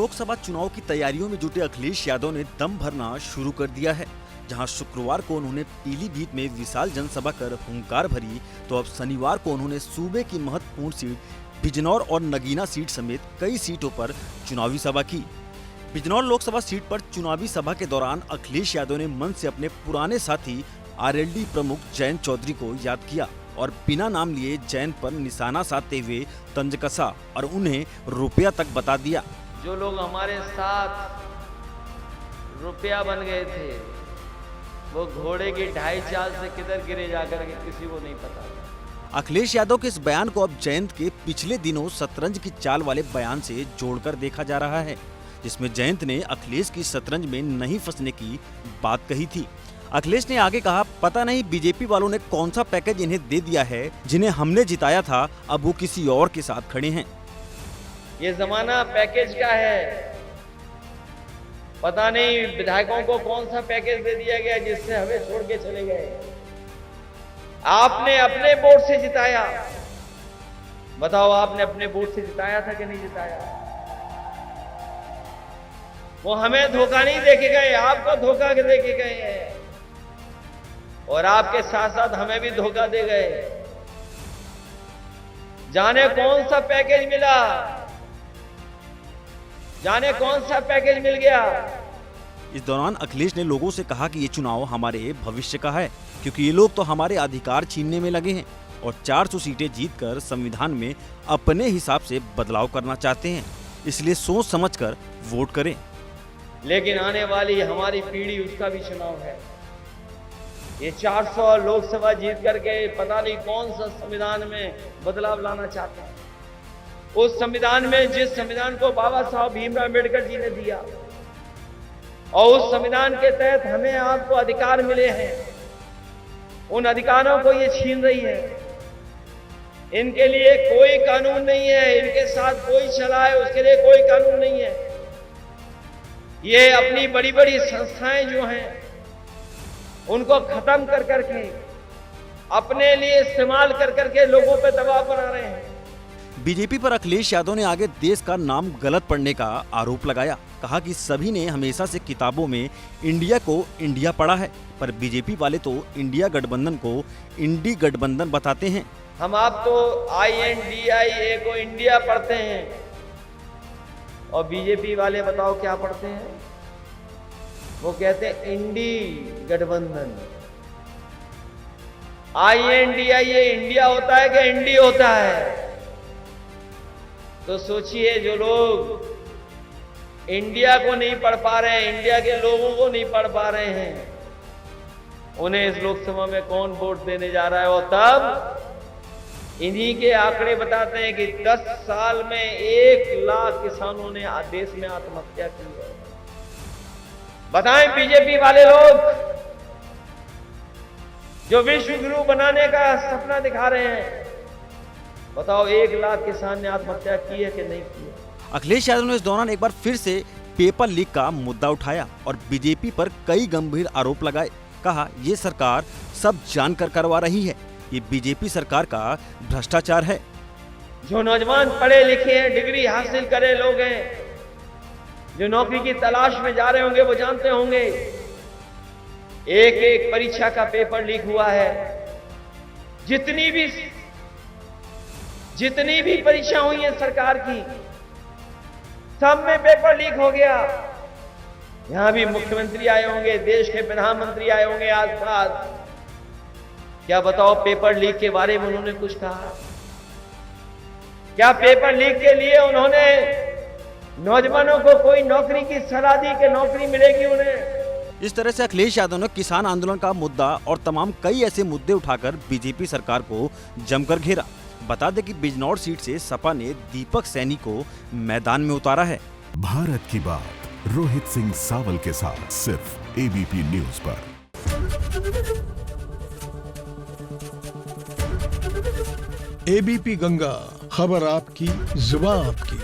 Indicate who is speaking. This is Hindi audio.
Speaker 1: लोकसभा चुनाव की तैयारियों में जुटे अखिलेश यादव ने दम भरना शुरू कर दिया है। जहां शुक्रवार को उन्होंने पीलीभीत में विशाल जनसभा कर हुंकार भरी, तो अब शनिवार को उन्होंने सूबे की महत्वपूर्ण सीट बिजनौर और नगीना सीट समेत कई सीटों पर चुनावी सभा की। बिजनौर लोकसभा सीट पर चुनावी सभा के दौरान अखिलेश यादव ने मंच से अपने पुराने साथी आरएलडी प्रमुख जयंत चौधरी को याद किया और बिना नाम लिए जयंत पर निशाना साधते हुए तंज कसा और उन्हें रुपया तक बता दिया।
Speaker 2: जो लोग हमारे साथ रुपया बन गए थे, वो घोड़े की 2.5 चाल से किधर गिरे जाकर के किसी को नहीं पता।
Speaker 1: अखिलेश यादव के इस बयान को अब जयंत के पिछले दिनों शतरंज की चाल वाले बयान से जोड़कर देखा जा रहा है, जिसमें जयंत ने अखिलेश की शतरंज में नहीं फंसने की बात कही थी। अखिलेश ने आगे कहा, पता नहीं बीजेपी वालों ने कौन सा पैकेज इन्हें दे दिया है, जिन्हें हमने जिताया था अब वो किसी और के साथ खड़े हैं।
Speaker 2: ये जमाना पैकेज का है। पता नहीं विधायकों को कौन सा पैकेज दे दिया गया जिससे हमें छोड़ के चले गए। आपने अपने वोट से जिताया, बताओ आपने अपने वोट से जिताया था कि नहीं जिताया? वो हमें धोखा नहीं देके गए, आपको धोखा देके गए हैं और आपके साथ साथ हमें भी धोखा दे गए। जाने कौन सा पैकेज मिला, जाने कौन सा पैकेज मिल गया।
Speaker 1: इस दौरान अखिलेश ने लोगों से कहा कि ये चुनाव हमारे भविष्य का है, क्योंकि ये लोग तो हमारे अधिकार छीनने में लगे हैं और 400 सीटें जीतकर संविधान में अपने हिसाब से बदलाव करना चाहते हैं, इसलिए सोच समझकर वोट करें।
Speaker 2: लेकिन आने वाली हमारी पीढ़ी, उसका भी चुनाव है। ये 400 लोकसभा जीत करके पता नहीं कौन सा संविधान में बदलाव लाना चाहते हैं। उस संविधान में, जिस संविधान को बाबा साहब भीमराव अम्बेडकर जी ने दिया, और उस संविधान के तहत हमें आपको अधिकार मिले हैं, उन अधिकारों को ये छीन रही है। इनके लिए कोई कानून नहीं है, इनके साथ कोई चला है उसके लिए कोई कानून नहीं है। ये अपनी बड़ी बड़ी संस्थाएं जो हैं उनको खत्म कर करके अपने लिए इस्तेमाल कर करके लोगों पे दबाव बना रहे हैं।
Speaker 1: बीजेपी पर अखिलेश यादव ने आगे देश का नाम गलत पढ़ने का आरोप लगाया। कहा कि सभी ने हमेशा से किताबों में इंडिया को इंडिया पढ़ा है, पर बीजेपी वाले तो इंडिया गठबंधन को इंडी गठबंधन बताते हैं।
Speaker 2: हम आप तो INDIA को इंडिया पढ़ते हैं और बीजेपी वाले बताओ क्या पढ़ते हैं? वो कहते हैं इंडी गठबंधन। INDIA इंडिया होता है कि इंडी होता है? तो सोचिए, जो लोग इंडिया को नहीं पढ़ पा रहे हैं, इंडिया के लोगों को नहीं पढ़ पा रहे हैं, उन्हें इस लोकसभा में कौन वोट देने जा रहा है? और तब इन्हीं के आंकड़े बताते हैं कि 10 साल में 1 लाख किसानों ने देश में आत्महत्या की है। बताएं बीजेपी वाले लोग जो विश्व गुरु बनाने का सपना दिखा रहे हैं, बताओ 1 लाख किसान ने आत्महत्या की है कि नहीं की है?
Speaker 1: अखिलेश यादव ने इस दौरान एक बार फिर से पेपर लीक का मुद्दा उठाया और बीजेपी पर कई गंभीर आरोप लगाए। कहा, ये सरकार सब जानकर करवा रही है, ये बीजेपी सरकार का भ्रष्टाचार है।
Speaker 2: जो नौजवान पढ़े लिखे हैं, डिग्री हासिल करे लोग हैं, जो नौकरी की तलाश में जा रहे होंगे, वो जानते होंगे एक एक परीक्षा का पेपर लीक हुआ है। जितनी भी परीक्षा हुई है सरकार की, सब में पेपर लीक हो गया। यहां भी मुख्यमंत्री आए होंगे, देश के प्रधानमंत्री आए होंगे आसपास, क्या बताओ पेपर लीक के बारे में उन्होंने कुछ कहा? क्या पेपर लीक के लिए उन्होंने नौजवानों को कोई नौकरी की सलाह दी कि नौकरी मिलेगी उन्हें?
Speaker 1: इस तरह से अखिलेश यादव ने किसान आंदोलन का मुद्दा और तमाम कई ऐसे मुद्दे उठाकर बीजेपी सरकार को जमकर घेरा। बता दें कि बिजनौर सीट से सपा ने दीपक सैनी को मैदान में उतारा है।
Speaker 3: भारत की बात रोहित सिंह सावल के साथ सिर्फ ABP न्यूज पर।
Speaker 4: ABP गंगा, खबर आपकी, जुबान आपकी।